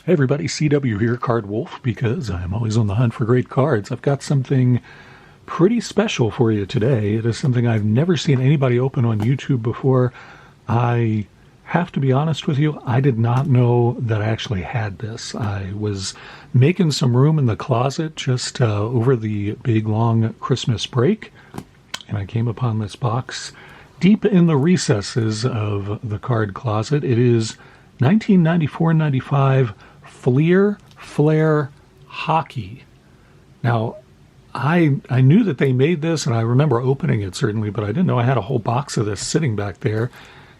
Hey everybody, CW here, Card Wolf, because I'm always on the hunt for great cards. I've got something pretty special for you today. It is something I've never seen anybody open on YouTube before. I have to be honest with you, I did not know that I actually had this. I was making some room in the closet just over the big long Christmas break, and I came upon this box deep in the recesses of the card closet. It is 1994-95 Fleer Flair Hockey. Now, I knew that they made this, and I remember opening it certainly, but I didn't know I had a whole box of this sitting back there.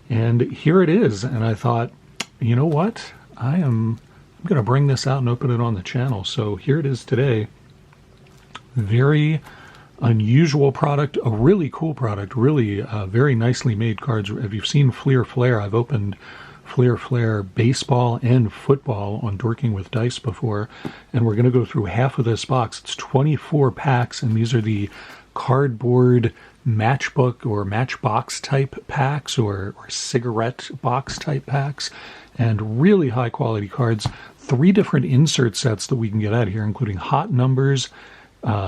And here it is, and I thought, you know what? I'm going to bring this out and open it on the channel. So here it is today. Very unusual product, a really cool product, really very nicely made cards. If you've seen Fleer Flair, I've opened Fleer Flair baseball and football on Dorking with Dice before, and we're going to go through half of this box. It's 24 packs, and these are the cardboard matchbook or matchbox type packs or cigarette box type packs, and really high quality cards. 3 different insert sets that we can get out of here, including hot numbers,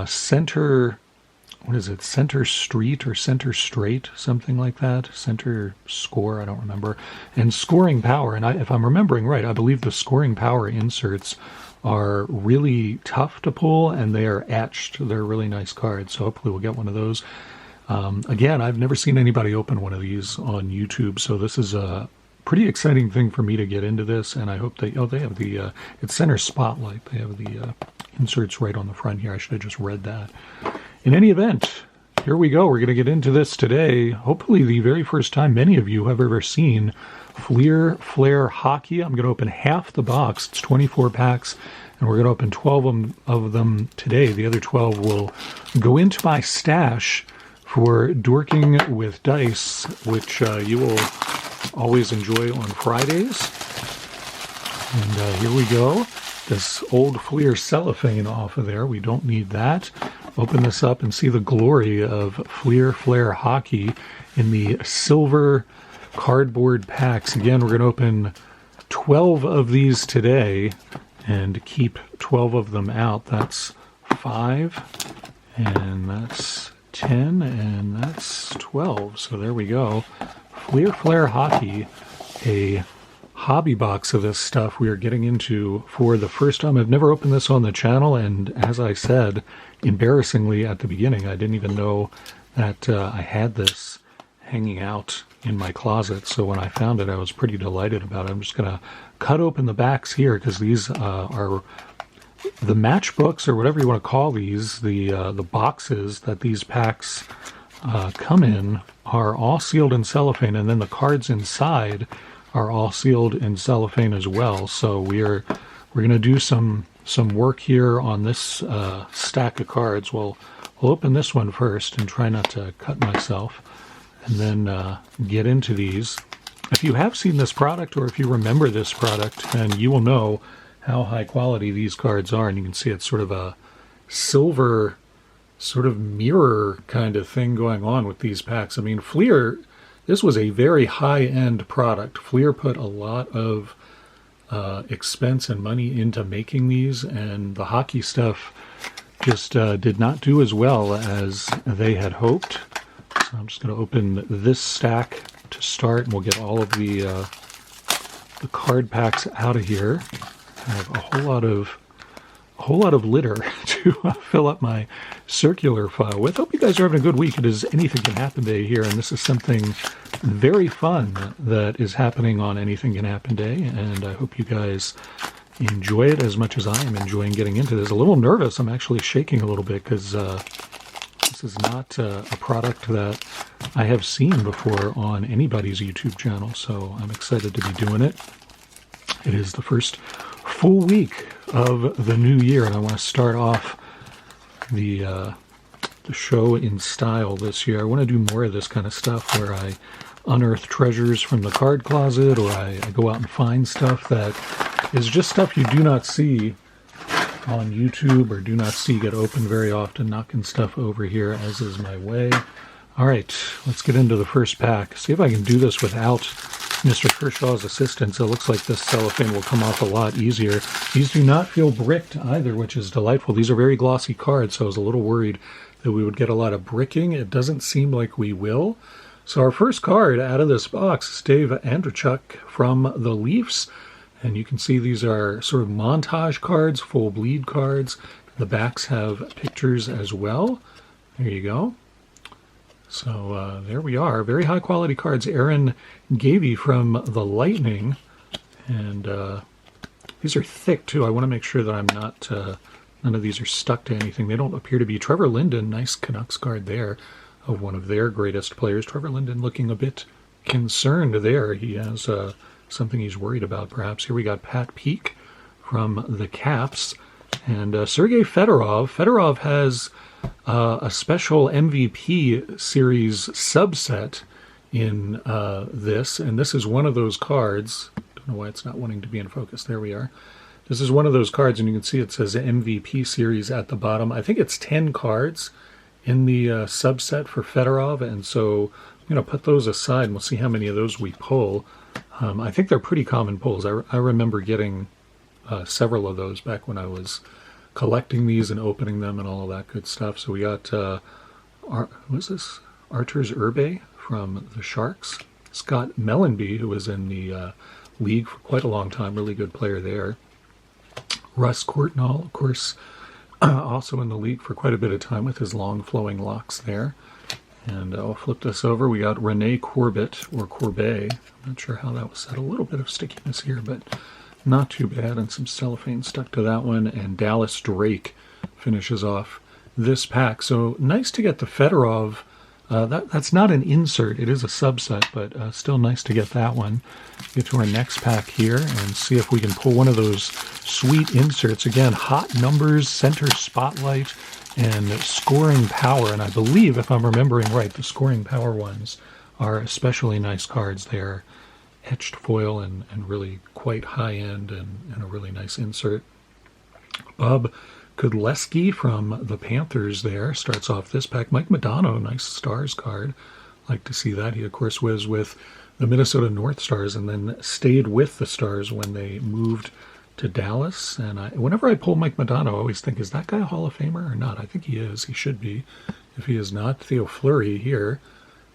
center street or center straight, something like that. Center score, I don't remember. And scoring power. And if I'm remembering right, I believe the scoring power inserts are really tough to pull, and they are etched. They're really nice cards, so hopefully we'll get one of those. Again, I've never seen anybody open one of these on YouTube, so this is a pretty exciting thing for me to get into this, and I hope they have the, it's center spotlight. They have the inserts right on the front here. I should have just read that. In any event, here we go. We're going to get into this today. Hopefully the very first time many of you have ever seen Fleer Flair Hockey. I'm going to open half the box. It's 24 packs, and we're going to open 12 of them today. The other 12 will go into my stash for Dorking with Dice, which you will always enjoy on Fridays. And here we go. This old Fleer cellophane off of there. We don't need that. Open this up and see the glory of Fleer Flair Hockey in the silver cardboard packs. Again, we're going to open 12 of these today and keep 12 of them out. That's 5, and that's 10, and that's 12. So there we go. Fleer Flair Hockey, a hobby box of this stuff we are getting into for the first time. I've never opened this on the channel, and as I said, embarrassingly at the beginning, I didn't even know that I had this hanging out in my closet. So when I found it, I was pretty delighted about it. I'm just going to cut open the backs here, because these are the matchbooks, or whatever you want to call these. The boxes that these packs come in are all sealed in cellophane, and then the cards inside are all sealed in cellophane as well. So we're going to do some work here on this stack of cards. We'll open this one first and try not to cut myself, and then get into these. If you have seen this product, or if you remember this product, then you will know how high quality these cards are. And you can see it's sort of a silver sort of mirror kind of thing going on with these packs. I mean, Fleer, this was a very high-end product. Fleer put a lot of expense and money into making these, and the hockey stuff just did not do as well as they had hoped. So I'm just going to open this stack to start, and we'll get all of the card packs out of here. I have a whole lot of litter to fill up my circular file with. Hope you guys are having a good week. It is Anything Can Happen Day here, and this is something very fun that is happening on Anything Can Happen Day, and I hope you guys enjoy it as much as I am enjoying getting into this. A little nervous. I'm actually shaking a little bit, because this is not a product that I have seen before on anybody's YouTube channel, so I'm excited to be doing it. It is the first full week of the new year, and I want to start off the show in style this year. I want to do more of this kind of stuff, where I unearth treasures from the card closet, or I go out and find stuff that is just stuff you do not see on YouTube, or do not see get open very often. Knocking stuff over here, as is my way. All right, let's get into the first pack. See if I can do this without Mr. Kershaw's assistance. It looks like this cellophane will come off a lot easier. These do not feel bricked either, which is delightful. These are very glossy cards, so I was a little worried that we would get a lot of bricking. It doesn't seem like we will. So our first card out of this box is Dave Andrechuk from the Leafs. And you can see these are sort of montage cards, full bleed cards. The backs have pictures as well. There you go. So there we are. Very high quality cards. Aaron Gavey from the Lightning. And these are thick too. I want to make sure that I'm not, none of these are stuck to anything. They don't appear to be. Trevor Linden, nice Canucks card there of one of their greatest players. Trevor Linden looking a bit concerned there. He has something he's worried about perhaps. Here we got Pat Peake from the Caps. And Sergei Fedorov. Fedorov has a special MVP series subset in this. And this is one of those cards. Don't know why it's not wanting to be in focus. There we are. This is one of those cards, and you can see it says MVP series at the bottom. I think it's 10 cards in the subset for Fedorov, and so I'm going to put those aside, and we'll see how many of those we pull. I think they're pretty common pulls. I remember getting several of those back when I was collecting these and opening them and all of that good stuff. So we got, who's this? Arturs Urbe from the Sharks. Scott Mellenby, who was in the league for quite a long time, really good player there. Russ Courtnall, of course, also in the league for quite a bit of time with his long flowing locks there. And I'll flip this over. We got Rene Corbett, or Corbet. I'm not sure how that was said. A little bit of stickiness here, but not too bad. And some cellophane stuck to that one. And Dallas Drake finishes off this pack. So nice to get the Fedorov. That's not an insert. It is a subset, but still nice to get that one. Get to our next pack here and see if we can pull one of those sweet inserts. Again, hot numbers, center spotlight, and scoring power. And I believe, if I'm remembering right, the scoring power ones are especially nice cards. They're etched foil and really quite high end and a really nice insert. Bob Kudleski from the Panthers there starts off this pack. Mike Modano, nice Stars card. Like to see that. He, of course, was with the Minnesota North Stars and then stayed with the Stars when they moved to Dallas. And whenever I pull Mike Modano, I always think, is that guy a Hall of Famer or not? I think he is. He should be. If he is not, Theo Fleury here.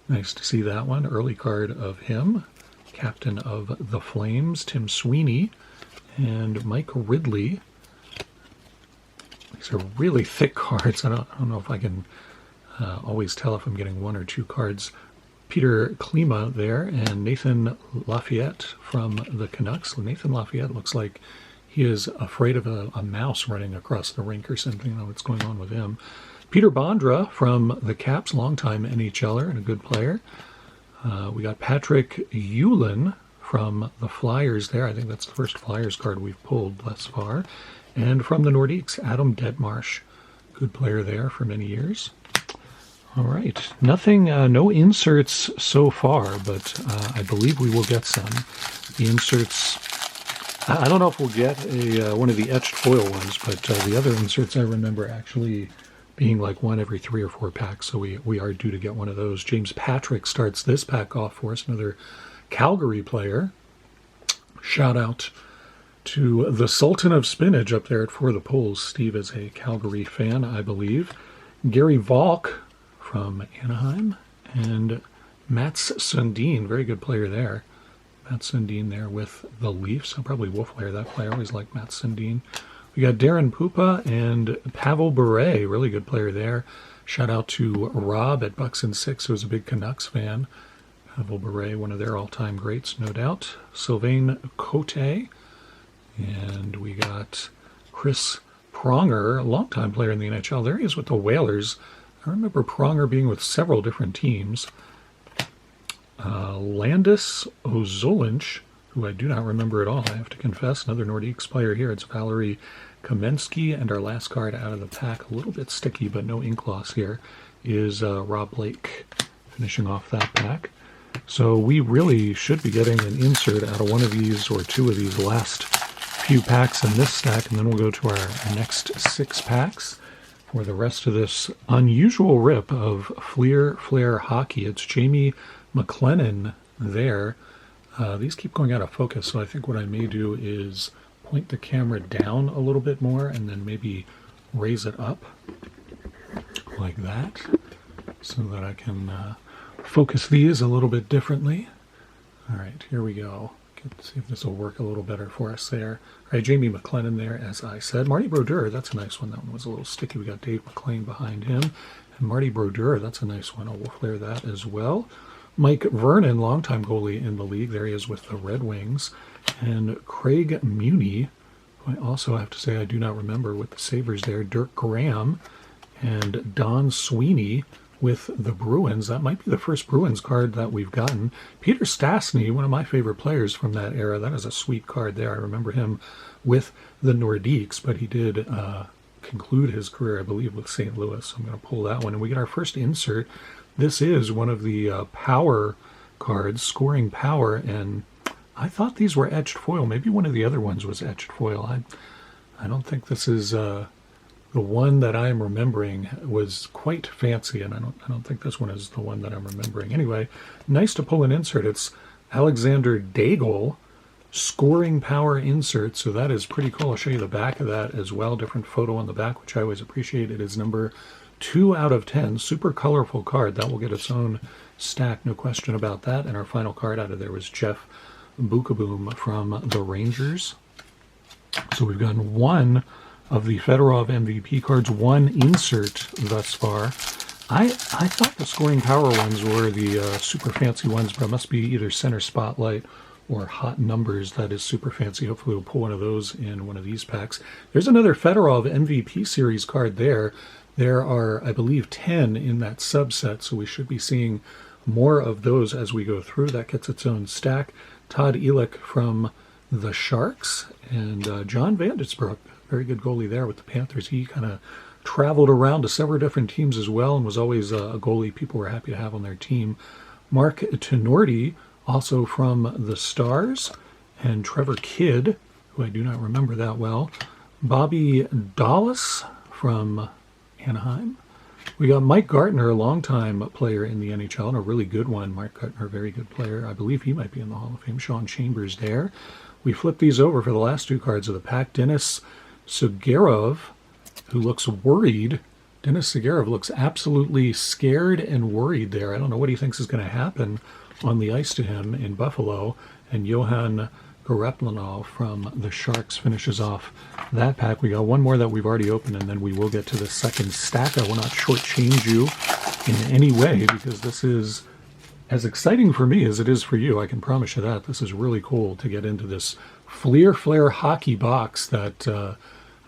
Nice to see that one. Early card of him. Captain of the Flames, Tim Sweeney, and Mike Ridley. These are really thick cards. I don't know if I can always tell if I'm getting one or two cards. Peter Klima there, and Nathan Lafayette from the Canucks. Nathan Lafayette looks like he is afraid of a mouse running across the rink or something. I don't know what's going on with him. Peter Bondra from the Caps, longtime NHLer and a good player. We got Patrick Uhlin from the Flyers there. I think that's the first Flyers card we've pulled thus far. And from the Nordiques, Adam Detmarsh. Good player there for many years. All right. Nothing, no inserts so far, but I believe we will get some. The inserts, I don't know if we'll get one of the etched foil ones, but the other inserts I remember actually being like one every 3 or 4 packs, so we are due to get one of those. James Patrick starts this pack off for us, another Calgary player. Shout out to the Sultan of Spinach up there at For the Pulls. Steve is a Calgary fan, I believe. Gary Valk from Anaheim, and Mats Sundin, very good player there. Mats Sundin there with the Leafs. I'll probably wolf layer that player. I always like Mats Sundin. We got Darren Pupa and Pavel Bure, really good player there. Shout out to Rob at Bucks and Six, who was a big Canucks fan. Pavel Bure, one of their all-time greats, no doubt. Sylvain Cote. And we got Chris Pronger, a longtime player in the NHL. There he is with the Whalers. I remember Pronger being with several different teams. Landis Ozolinch, who I do not remember at all, I have to confess. Another Nordiques player here. It's Valerie Kamensky. And our last card out of the pack, a little bit sticky, but no ink loss here, is Rob Blake finishing off that pack. So we really should be getting an insert out of one of these or two of these last few packs in this stack, and then we'll go to our next 6 packs for the rest of this unusual rip of Fleer Flair Hockey. It's Jamie McLennan there. These keep going out of focus, so I think what I may do is point the camera down a little bit more and then maybe raise it up like that so that I can focus these a little bit differently. All right, here we go. Let's see if this will work a little better for us there. All right, Jamie McLennan there, as I said. Marty Brodeur, that's a nice one. That one was a little sticky. We got Dave McLean behind him. And Marty Brodeur, that's a nice one. We'll flare that as well. Mike Vernon, longtime goalie in the league. There he is with the Red Wings. And Craig Muni, who I also have to say I do not remember with the Sabres there. Dirk Graham and Don Sweeney with the Bruins. That might be the first Bruins card that we've gotten. Peter Stastny, one of my favorite players from that era. That is a sweet card there. I remember him with the Nordiques, but he did conclude his career, I believe, with St. Louis. So I'm going to pull that one. And we get our first insert. This is one of the power cards, scoring power, and I thought these were etched foil. Maybe one of the other ones was etched foil. I don't think this is... the one that I am remembering was quite fancy, and I don't think this one is the one that I'm remembering. Anyway, nice to pull an insert. It's Alexander Daigle, scoring power insert, so that is pretty cool. I'll show you the back of that as well. Different photo on the back, which I always appreciate. It is number 2 out of 10. Super colorful card. That will get its own stack, no question about that. And our final card out of there was Jeff Bukaboom from the Rangers. So we've gotten one of the Fedorov MVP cards, one insert thus far. I thought the scoring power ones were the super fancy ones, but it must be either center spotlight or hot numbers that is super fancy. Hopefully we'll pull one of those in one of these packs. There's another Fedorov MVP series card there. There are, I believe, 10 in that subset, so we should be seeing more of those as we go through. That gets its own stack. Todd Elick from the Sharks and John Vandensbroek. Very good goalie there with the Panthers. He kind of traveled around to several different teams as well and was always a goalie people were happy to have on their team. Mark Tenorti, also from the Stars, and Trevor Kidd, who I do not remember that well. Bobby Dallas from Anaheim. We got Mike Gartner, a longtime player in the NHL, and a really good one. Mike Gartner, very good player. I believe he might be in the Hall of Fame. Sean Chambers there. We flip these over for the last two cards of the pack. Denis Sugarov, who looks worried. Denis Sugarov looks absolutely scared and worried there. I don't know what he thinks is going to happen on the ice to him in Buffalo. And Johan Gareplinov from the Sharks finishes off that pack. We got one more that we've already opened, and then we will get to the second stack. I will not shortchange you in any way because this is as exciting for me as it is for you. I can promise you that. This is really cool to get into this Fleer Flair Hockey box that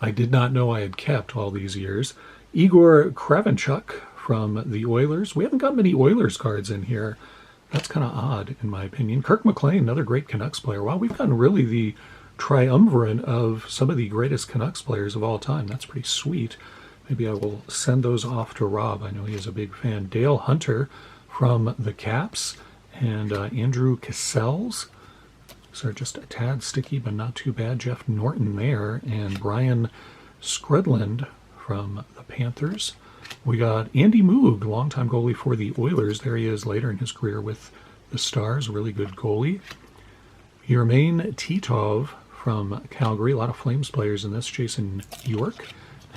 I did not know I had kept all these years. Igor Kravenchuk from the Oilers. We haven't got many Oilers cards in here. That's kind of odd, in my opinion. Kirk McLean, another great Canucks player. Wow, we've gotten really the triumvirate of some of the greatest Canucks players of all time. That's pretty sweet. Maybe I will send those off to Rob. I know he is a big fan. Dale Hunter from the Caps and Andrew Cassells. So just a tad sticky, but not too bad. Jeff Norton there, and Brian Skrudland from the Panthers. We got Andy Moog, longtime goalie for the Oilers. There he is later in his career with the Stars, really good goalie. Yermain Titov from Calgary, a lot of Flames players in this. Jason York.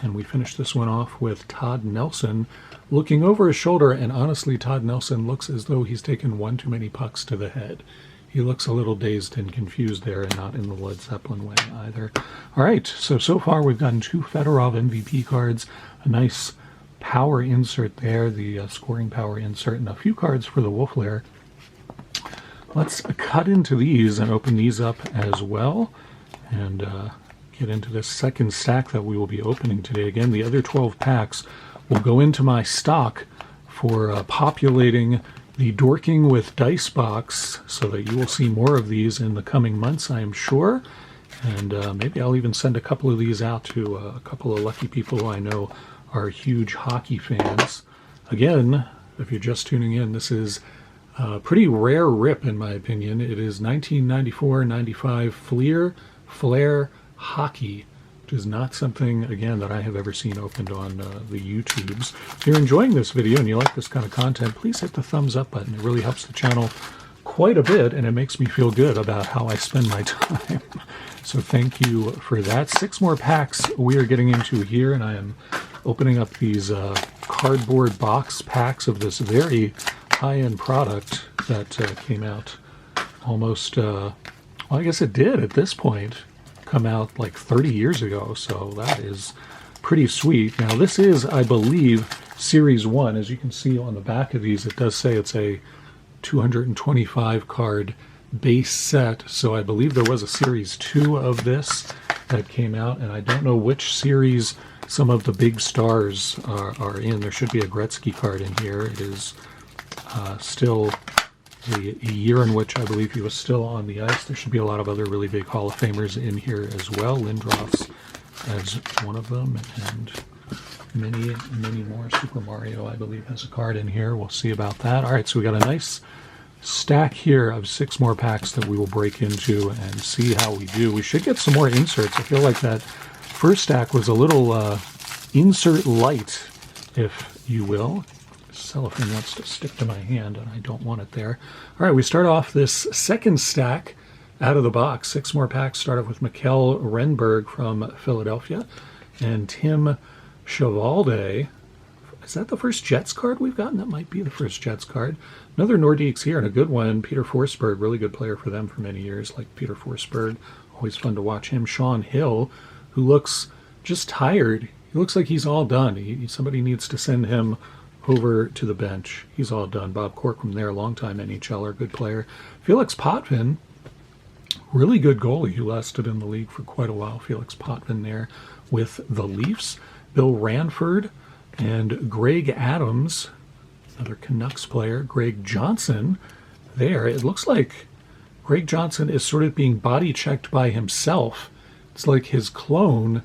And we finish this one off with Todd Nelson looking over his shoulder, and honestly, Todd Nelson looks as though he's taken one too many pucks to the head. He looks a little dazed and confused there, and not in the Led Zeppelin way either. All right, so far we've gotten two Fedorov MVP cards, a nice power insert there, the scoring power insert, and a few cards for the Wolf Lair. Let's cut into these and open these up as well, and get into this second stack that we will be opening today. Again, the other 12 packs will go into my stock for populating the Dorking with Dice box, so that you will see more of these in the coming months, I am sure. And maybe I'll even send a couple of these out to a couple of lucky people who I know are huge hockey fans. Again, if you're just tuning in, this is a pretty rare rip in my opinion. It is 1994-95 Fleer Flair Hockey, which is not something, again, that I have ever seen opened on the YouTubes. If you're enjoying this video and you like this kind of content, please hit the thumbs up button. It really helps the channel quite a bit, and it makes me feel good about how I spend my time. So thank you for that. 6 more packs we are getting into here, and I am opening up these cardboard box packs of this very high-end product that came out almost, well, I guess it did at this point come out like 30 years ago, so that is pretty sweet. Now this is, I believe, Series 1. As you can see on the back of these, it does say it's a 225 card base set, so I believe there was a Series 2 of this that came out, and I don't know which series some of the big stars are in. There should be a Gretzky card in here. It is still the year in which I believe he was still on the ice. There should be a lot of other really big Hall of Famers in here as well. Lindros as one of them, and many more. Super Mario, I believe, has a card in here. We'll see about that. All right, so we got a nice stack here of 6 more packs that we will break into and see how we do. We should get some more inserts. I feel like that first stack was a little insert light, if you will. Cellophane wants to stick to my hand, and I don't want it there. All right, we start off this second stack out of the box. 6 more packs. Start off with Mikkel Renberg from Philadelphia and Tim Chevalde. Is that the first Jets card we've gotten? That might be the first Jets card. Another Nordiques here, and a good one. Peter Forsberg, really good player for them for many years. Like Peter Forsberg, always fun to watch him. Sean Hill, who looks just tired. He looks like he's all done. Somebody needs to send him over to the bench. He's all done. Bob Corcoran there, longtime NHLer, good player. Felix Potvin, really good goalie who lasted in the league for quite a while. Felix Potvin there with the Leafs. Bill Ranford and Greg Adams, another Canucks player. Greg Johnson there. It looks like Greg Johnson is sort of being body checked by himself. It's like his clone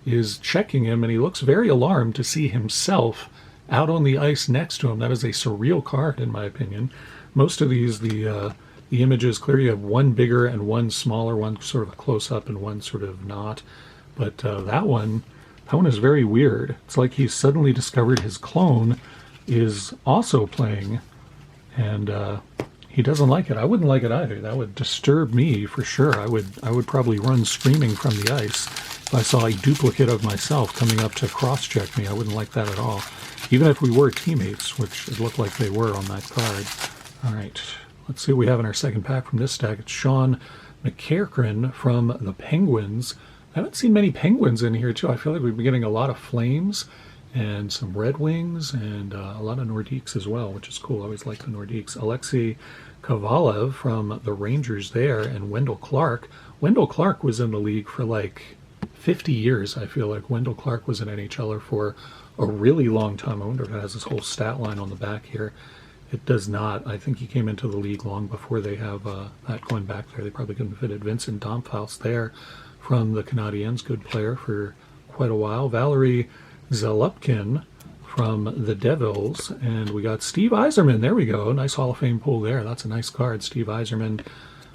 is checking him, and he looks very alarmed to see himself out on the ice next to him. That is a surreal card, in my opinion. Most of these, the image is clear. You have one bigger and one smaller, one sort of a close-up and one sort of not. But that one is very weird. It's like he's suddenly discovered his clone is also playing, and he doesn't like it. I wouldn't like it either. That would disturb me for sure. I would probably run screaming from the ice if I saw a duplicate of myself coming up to cross-check me. I wouldn't like that at all. Even if we were teammates, which it looked like they were on that card. All right, let's see what we have in our second pack from this stack. It's Sean McCarron from the Penguins. I haven't seen many Penguins in here, too. I feel like we've been getting a lot of Flames and some Red Wings and a lot of Nordiques as well, which is cool. I always like the Nordiques. Alexei Kovalev from the Rangers there, and Wendell Clark. Wendell Clark was in the league for like 50 years, I feel like. Wendell Clark was an NHLer for a really long time. I wonder if it has this whole stat line on the back here. It does not. I think he came into the league long before they have that going back there. They probably couldn't fit it. Vincent Domfals there from the Canadiens, good player for quite a while. Valerie Zalupkin from the Devils, and we got Steve Yzerman. There we go. Nice Hall of Fame pull there. That's a nice card. Steve Yzerman,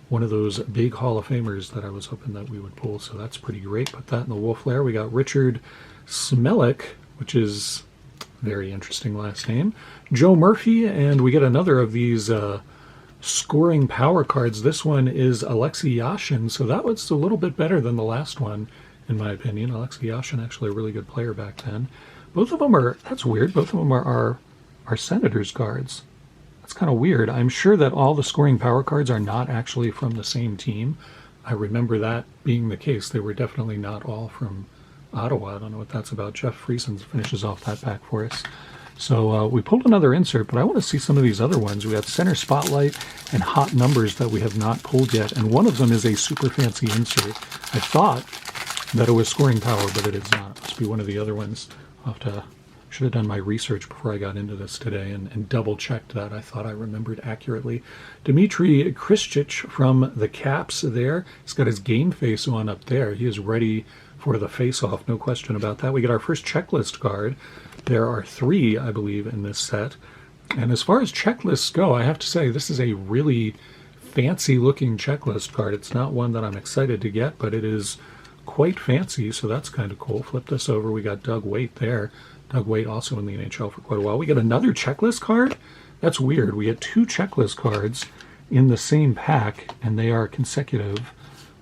one of those big Hall of Famers that I was hoping that we would pull, so that's pretty great. Put that in the Wolf Lair. We got Richard Smelik, which is very interesting last name. Joe Murphy, and we get another of these scoring power cards. This one is Alexei Yashin, so that was a little bit better than the last one, in my opinion. Alexei Yashin, actually a really good player back then. Both of them are, that's weird, both of them are Senators cards. That's kind of weird. I'm sure that all the scoring power cards are not actually from the same team. I remember that being the case. They were definitely not all from Ottawa. I don't know what that's about. Jeff Friesen finishes off that pack for us. So we pulled another insert, but I want to see some of these other ones. We got Center Spotlight and Hot Numbers that we have not pulled yet, and one of them is a super fancy insert. I thought that it was scoring power, but it is not. It must be one of the other ones. Should have done my research before I got into this today and double-checked that. I thought I remembered accurately. Dmitry Kristich from the Caps there. He's got his game face on up there. He is ready for the face-off, no question about that. We get our first checklist card. There are 3, I believe, in this set. And as far as checklists go, I have to say this is a really fancy-looking checklist card. It's not one that I'm excited to get, but it is quite fancy, so that's kind of cool. Flip this over. We got Doug Waite there. Doug Waite also in the NHL for quite a while. We get another checklist card? That's weird. We get 2 checklist cards in the same pack, and they are consecutive.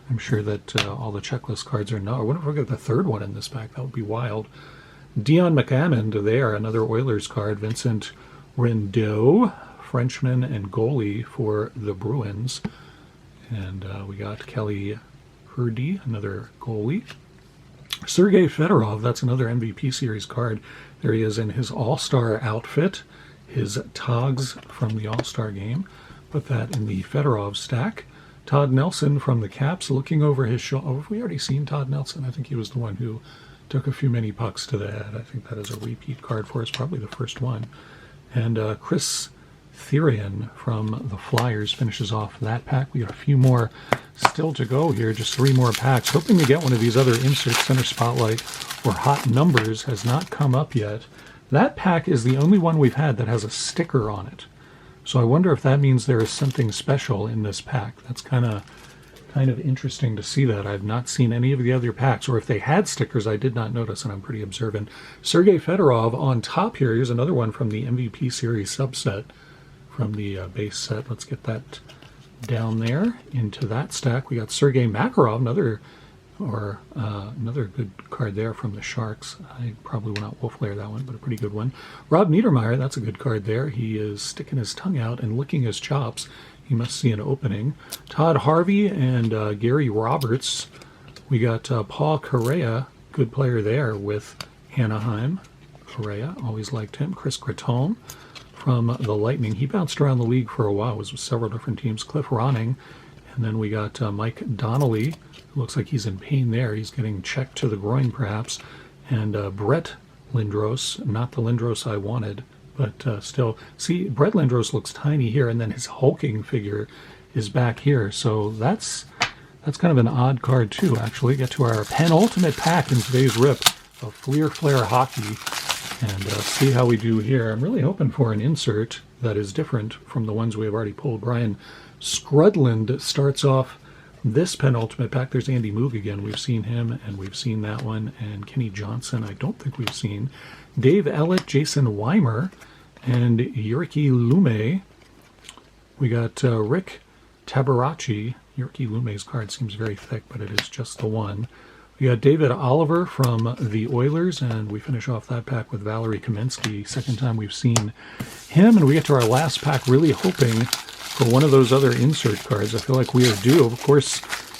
I'm sure that all the checklist cards are not. I wonder if we get the third one in this pack. That would be wild. Dion McAmmond there, another Oilers card. Vincent Rindeau, Frenchman and goalie for the Bruins. And we got Kelly Hurdy, another goalie. Sergei Fedorov, that's another MVP Series card. There he is in his All-Star outfit, his Togs from the All-Star game. Put that in the Fedorov stack. Todd Nelson from the Caps looking over his shoulder. Oh, have we already seen Todd Nelson? I think he was the one who took a few many pucks to the head. I think that is a repeat card for us, probably the first one. And Chris Therian from the Flyers finishes off that pack. We got a few more still to go here, just 3 more packs. Hoping to get one of these other inserts. Center Spotlight or Hot Numbers has not come up yet. That pack is the only one we've had that has a sticker on it. So I wonder if that means there is something special in this pack. That's kind of interesting to see that. I've not seen any of the other packs, or if they had stickers, I did not notice, and I'm pretty observant. Sergei Fedorov on top here. Here's another one from the MVP Series subset from the base set. Let's get that down there into that stack. We got Sergei Makarov, another good card there from the Sharks. I probably will not wolf layer that one, but a pretty good one. Rob Niedermeyer, that's a good card there. He is sticking his tongue out and licking his chops. He must see an opening. Todd Harvey and Gary Roberts. We got Paul Correa, good player there with Anaheim. Correa, always liked him. Chris Creton from the Lightning. He bounced around the league for a while. Was with several different teams. Cliff Ronning. And then we got Mike Donnelly. Looks like he's in pain there. He's getting checked to the groin, perhaps. And Brett Lindros, not the Lindros I wanted, but still. See, Brett Lindros looks tiny here, and then his hulking figure is back here. So that's kind of an odd card, too, actually. Get to our penultimate pack in today's rip of Fleer Flair Hockey and see how we do here. I'm really hoping for an insert that is different from the ones we have already pulled. Brian Scrudland starts off this penultimate pack. There's Andy Moog again. We've seen him, and we've seen that one. And Kenny Johnson, I don't think we've seen. Dave Ellett, Jason Weimer, and Jyrki Lume. We got Rick Tabaracci. Jyrki Lume's card seems very thick, but it is just the one. We got David Oliver from the Oilers, and we finish off that pack with Valerie Kaminsky. Second time we've seen him, and we get to our last pack really hoping for one of those other insert cards. I feel like we are due. Of course,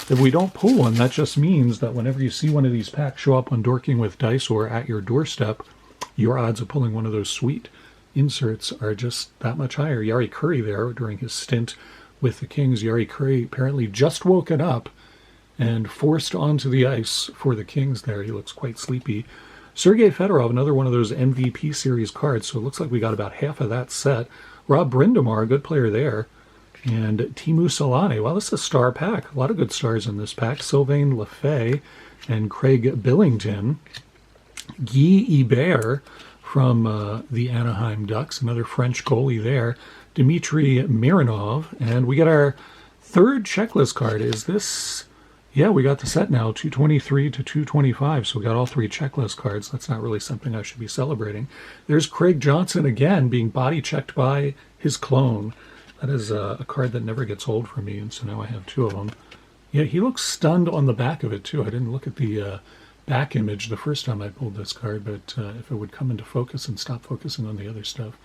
if we don't pull one, that just means that whenever you see one of these packs show up on Dorking with Dice or at your doorstep, your odds of pulling one of those sweet inserts are just that much higher. Yari Curry there during his stint with the Kings. Yari Curry apparently just woken up and forced onto the ice for the Kings there. He looks quite sleepy. Sergei Fedorov, another one of those MVP Series cards, so it looks like we got about half of that set. Rob Brindamar, good player there. And Teemu Selanne. Well, this is a star pack. A lot of good stars in this pack. Sylvain Lefebvre and Craig Billington. Guy Hebert from the Anaheim Ducks, another French goalie there. Dmitry Mironov. And we got our third checklist card. Is this... Yeah, we got the set now, 223 to 225, so we got all 3 checklist cards. That's not really something I should be celebrating. There's Craig Johnson again being body checked by his clone. That is a card that never gets old for me, and so now I have 2 of them. Yeah, he looks stunned on the back of it, too. I didn't look at the back image the first time I pulled this card, but if it would come into focus and stop focusing on the other stuff,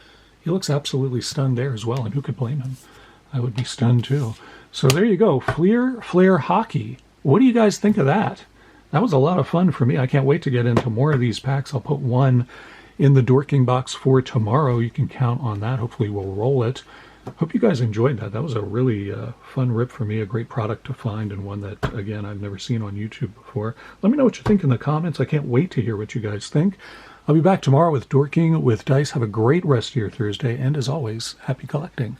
he looks absolutely stunned there as well, and who could blame him? I would be stunned, too. So there you go, Fleer Flair Hockey. What do you guys think of that? That was a lot of fun for me. I can't wait to get into more of these packs. I'll put one in the Dorking box for tomorrow. You can count on that. Hopefully we'll roll it. Hope you guys enjoyed that. That was a really fun rip for me, a great product to find, and one that, again, I've never seen on YouTube before. Let me know what you think in the comments. I can't wait to hear what you guys think. I'll be back tomorrow with Dorking with Dice. Have a great rest of your Thursday, and as always, happy collecting.